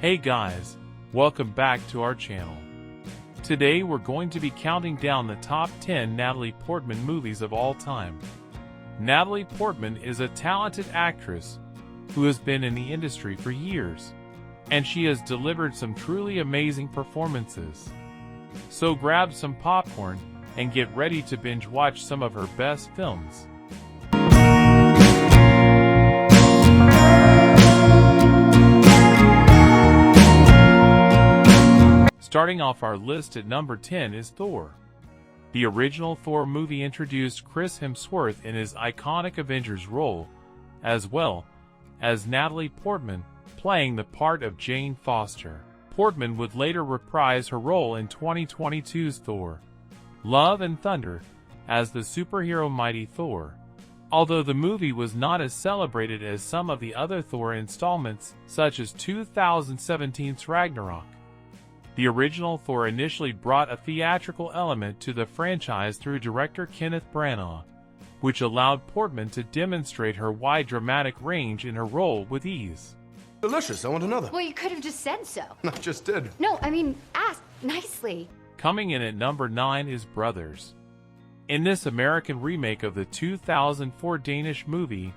Hey guys, welcome back to our channel. Today we're going to be counting down the top 10 Natalie Portman movies of all time. Natalie Portman is a talented actress who has been in the industry for years, and she has delivered some truly amazing performances. So grab some popcorn and get ready to binge watch some of her best films. Starting off our list at number 10 is Thor. The original Thor movie introduced Chris Hemsworth in his iconic Avengers role, as well as Natalie Portman playing the part of Jane Foster. Portman would later reprise her role in 2022's Thor: Love and Thunder as the superhero Mighty Thor. Although the movie was not as celebrated as some of the other Thor installments, such as 2017's Ragnarok, the original Thor initially brought a theatrical element to the franchise through director Kenneth Branagh, which allowed Portman to demonstrate her wide dramatic range in her role with ease. Delicious, I want another. Well, you could have just said so. I just did. No, I mean, ask nicely. Coming in at number 9 is Brothers. In this American remake of the 2004 Danish movie,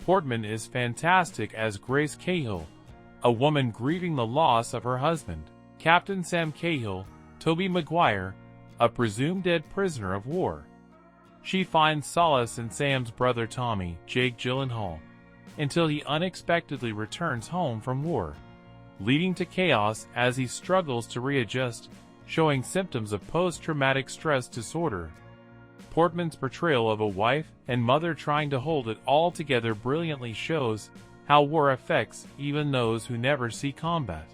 Portman is fantastic as Grace Cahill, a woman grieving the loss of her husband, Captain Sam Cahill, Tobey Maguire, a presumed dead prisoner of war. She finds solace in Sam's brother Tommy, Jake Gyllenhaal, until he unexpectedly returns home from war, leading to chaos as he struggles to readjust, showing symptoms of post-traumatic stress disorder. Portman's portrayal of a wife and mother trying to hold it all together brilliantly shows how war affects even those who never see combat.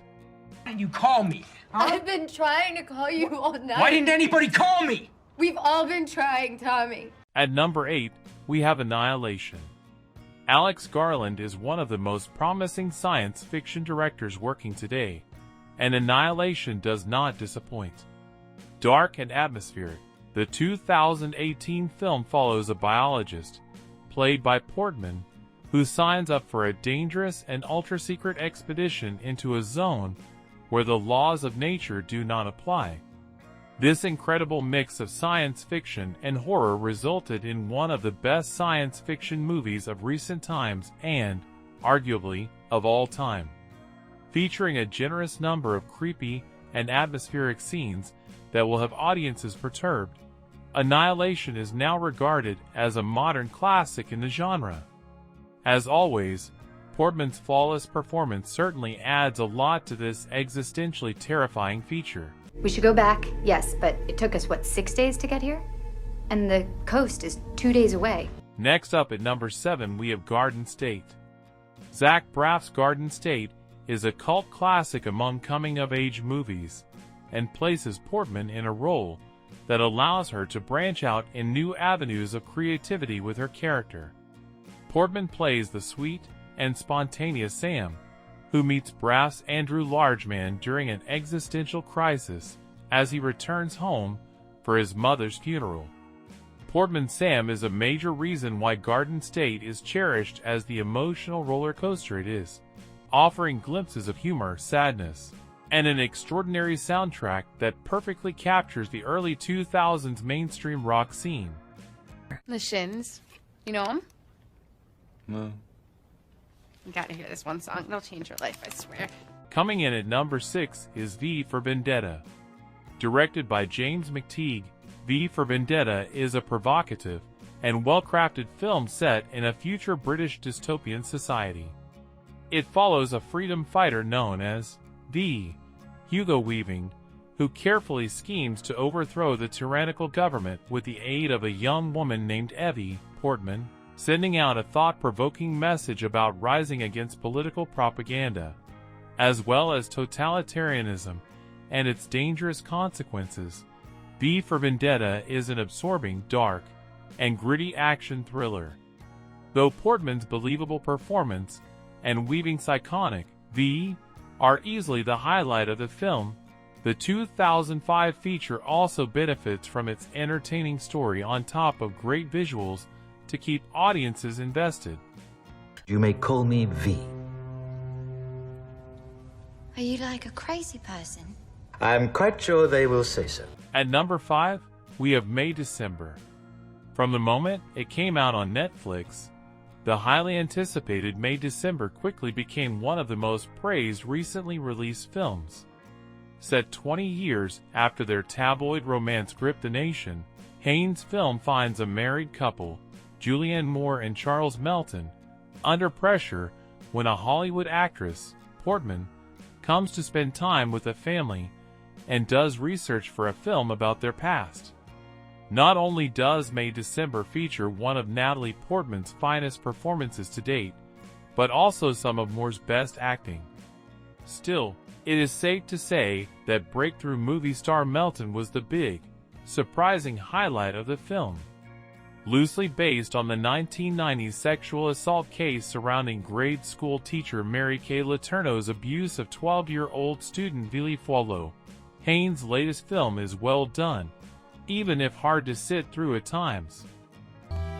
Why didn't you call me? Huh? I've been trying to call you all night. Why didn't anybody call me? We've all been trying, Tommy. At number 8, we have Annihilation. Alex Garland is one of the most promising science fiction directors working today, and Annihilation does not disappoint. Dark and atmospheric, the 2018 film follows a biologist, played by Portman, who signs up for a dangerous and ultra-secret expedition into a zone where the laws of nature do not apply. This incredible mix of science fiction and horror resulted in one of the best science fiction movies of recent times and, arguably, of all time. Featuring a generous number of creepy and atmospheric scenes that will have audiences perturbed, Annihilation is now regarded as a modern classic in the genre. As always, Portman's flawless performance certainly adds a lot to this existentially terrifying feature. We should go back, yes, but it took us, 6 days to get here? And the coast is 2 days away. Next up at number 7 we have Garden State. Zach Braff's Garden State is a cult classic among coming-of-age movies, and places Portman in a role that allows her to branch out in new avenues of creativity with her character. Portman plays the sweet and spontaneous Sam, who meets Braff's Andrew Largeman during an existential crisis as he returns home for his mother's funeral. Portman's Sam is a major reason why Garden State is cherished as the emotional roller coaster it is, offering glimpses of humor, sadness, and an extraordinary soundtrack that perfectly captures the early 2000s mainstream rock scene. The Shins. You know them? No. You gotta hear this one song. It'll change your life, I swear. Coming in at number 6 is V for Vendetta. Directed by James McTeague, V for Vendetta is a provocative and well-crafted film set in a future British dystopian society. It follows a freedom fighter known as V, Hugo Weaving, who carefully schemes to overthrow the tyrannical government with the aid of a young woman named Evie Portman, sending out a thought-provoking message about rising against political propaganda, as well as totalitarianism and its dangerous consequences. V for Vendetta is an absorbing, dark, and gritty action thriller. Though Portman's believable performance and Weaving's iconic V are easily the highlight of the film, the 2005 feature also benefits from its entertaining story on top of great visuals to keep audiences invested. You may call me V. Are you like a crazy person? I'm quite sure they will say so. At number 5, we have May December. From the moment it came out on Netflix, the highly anticipated May December quickly became one of the most praised recently released films. Set 20 years after their tabloid romance gripped the nation, Haynes' film finds a married couple, Julianne Moore and Charles Melton, under pressure when a Hollywood actress, Portman, comes to spend time with the family and does research for a film about their past. Not only does May December feature one of Natalie Portman's finest performances to date, but also some of Moore's best acting. Still, it is safe to say that breakthrough movie star Melton was the big, surprising highlight of the film. Loosely based on the 1990s sexual assault case surrounding grade school teacher Mary Kay Letourneau's abuse of 12-year-old student Vili Fualo, Haynes' latest film is well done, even if hard to sit through at times.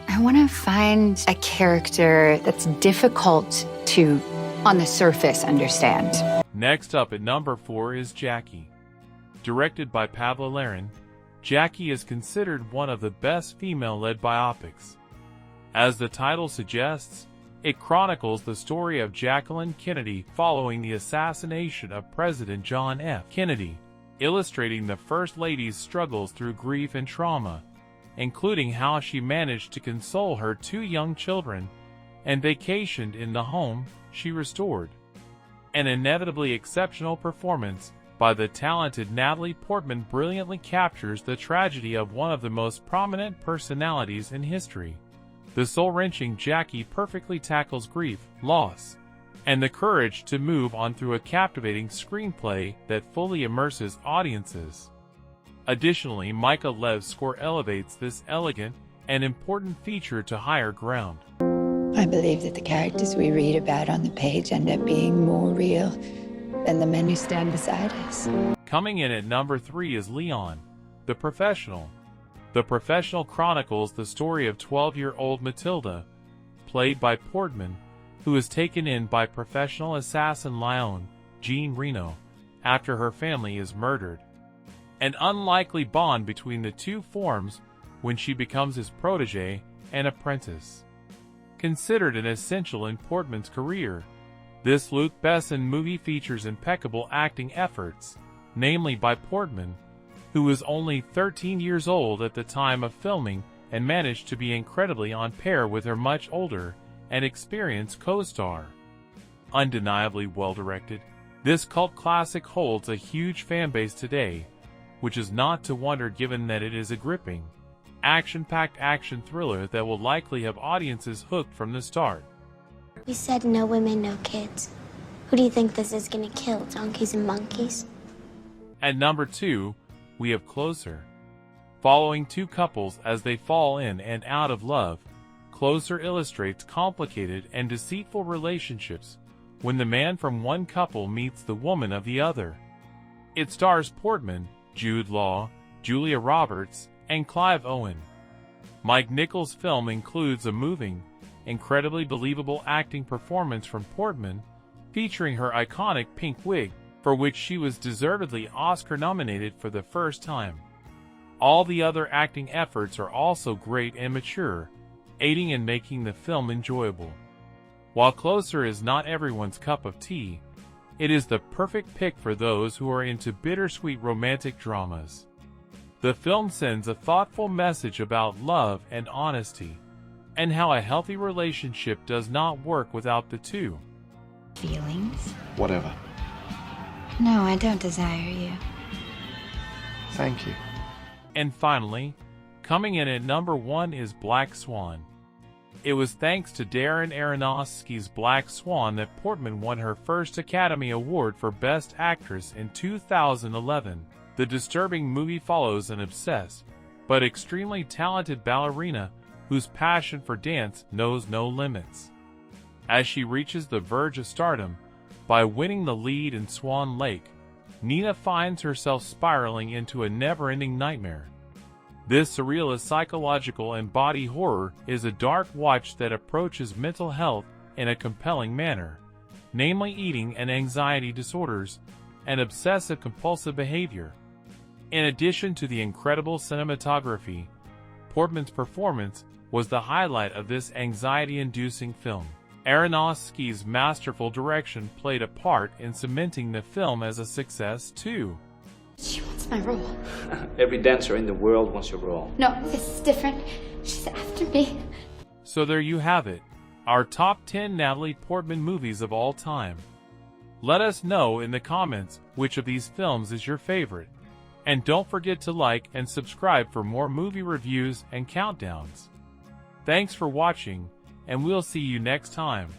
I want to find a character that's difficult to, on the surface, understand. Next up at number 4 is Jackie. Directed by Pablo Larraín, Jackie is considered one of the best female-led biopics. As the title suggests, it chronicles the story of Jacqueline Kennedy following the assassination of President John F. Kennedy, illustrating the First Lady's struggles through grief and trauma, including how she managed to console her 2 young children and vacationed in the home she restored. An inevitably exceptional performance by the talented Natalie Portman brilliantly captures the tragedy of one of the most prominent personalities in history. The soul-wrenching Jackie perfectly tackles grief, loss, and the courage to move on through a captivating screenplay that fully immerses audiences. Additionally, Micah Lev's score elevates this elegant and important feature to higher ground. I believe that the characters we read about on the page end up being more real than the men who stand beside us. Coming in at number 3 is Léon, The Professional. The Professional chronicles the story of 12-year-old Matilda, played by Portman, who is taken in by professional assassin Léon, Jean Reno, after her family is murdered. An unlikely bond between the two forms when she becomes his protege and apprentice. Considered an essential in Portman's career, this Luc Besson movie features impeccable acting efforts, namely by Portman, who was only 13 years old at the time of filming and managed to be incredibly on par with her much older and experienced co-star. Undeniably well-directed, this cult classic holds a huge fanbase today, which is not to wonder given that it is a gripping, action-packed action thriller that will likely have audiences hooked from the start. We said no women, no kids. Who do you think this is gonna kill, donkeys and monkeys? At number 2, we have Closer. Following 2 couples as they fall in and out of love, Closer illustrates complicated and deceitful relationships when the man from one couple meets the woman of the other. It stars Portman, Jude Law, Julia Roberts, and Clive Owen. Mike Nichols' film includes a moving, incredibly believable acting performance from Portman, featuring her iconic pink wig, for which she was deservedly Oscar-nominated for the first time. All the other acting efforts are also great and mature, aiding in making the film enjoyable. While Closer is not everyone's cup of tea, it is the perfect pick for those who are into bittersweet romantic dramas. The film sends a thoughtful message about love and honesty, and how a healthy relationship does not work without the two. Feelings? Whatever. No, I don't desire you. Thank you. And finally, coming in at number 1 is Black Swan. It was thanks to Darren Aronofsky's Black Swan that Portman won her first Academy Award for Best Actress in 2011. The disturbing movie follows an obsessed, but extremely talented ballerina whose passion for dance knows no limits. As she reaches the verge of stardom by winning the lead in Swan Lake, Nina finds herself spiraling into a never-ending nightmare. This surrealist psychological and body horror is a dark watch that approaches mental health in a compelling manner, namely eating and anxiety disorders, and obsessive-compulsive behavior. In addition to the incredible cinematography, Portman's performance was the highlight of this anxiety-inducing film. Aronofsky's masterful direction played a part in cementing the film as a success, too. She wants my role. Every dancer in the world wants your role. No, this is different. She's after me. So there you have it, our top 10 Natalie Portman movies of all time. Let us know in the comments which of these films is your favorite. And don't forget to like and subscribe for more movie reviews and countdowns. Thanks for watching, and we'll see you next time.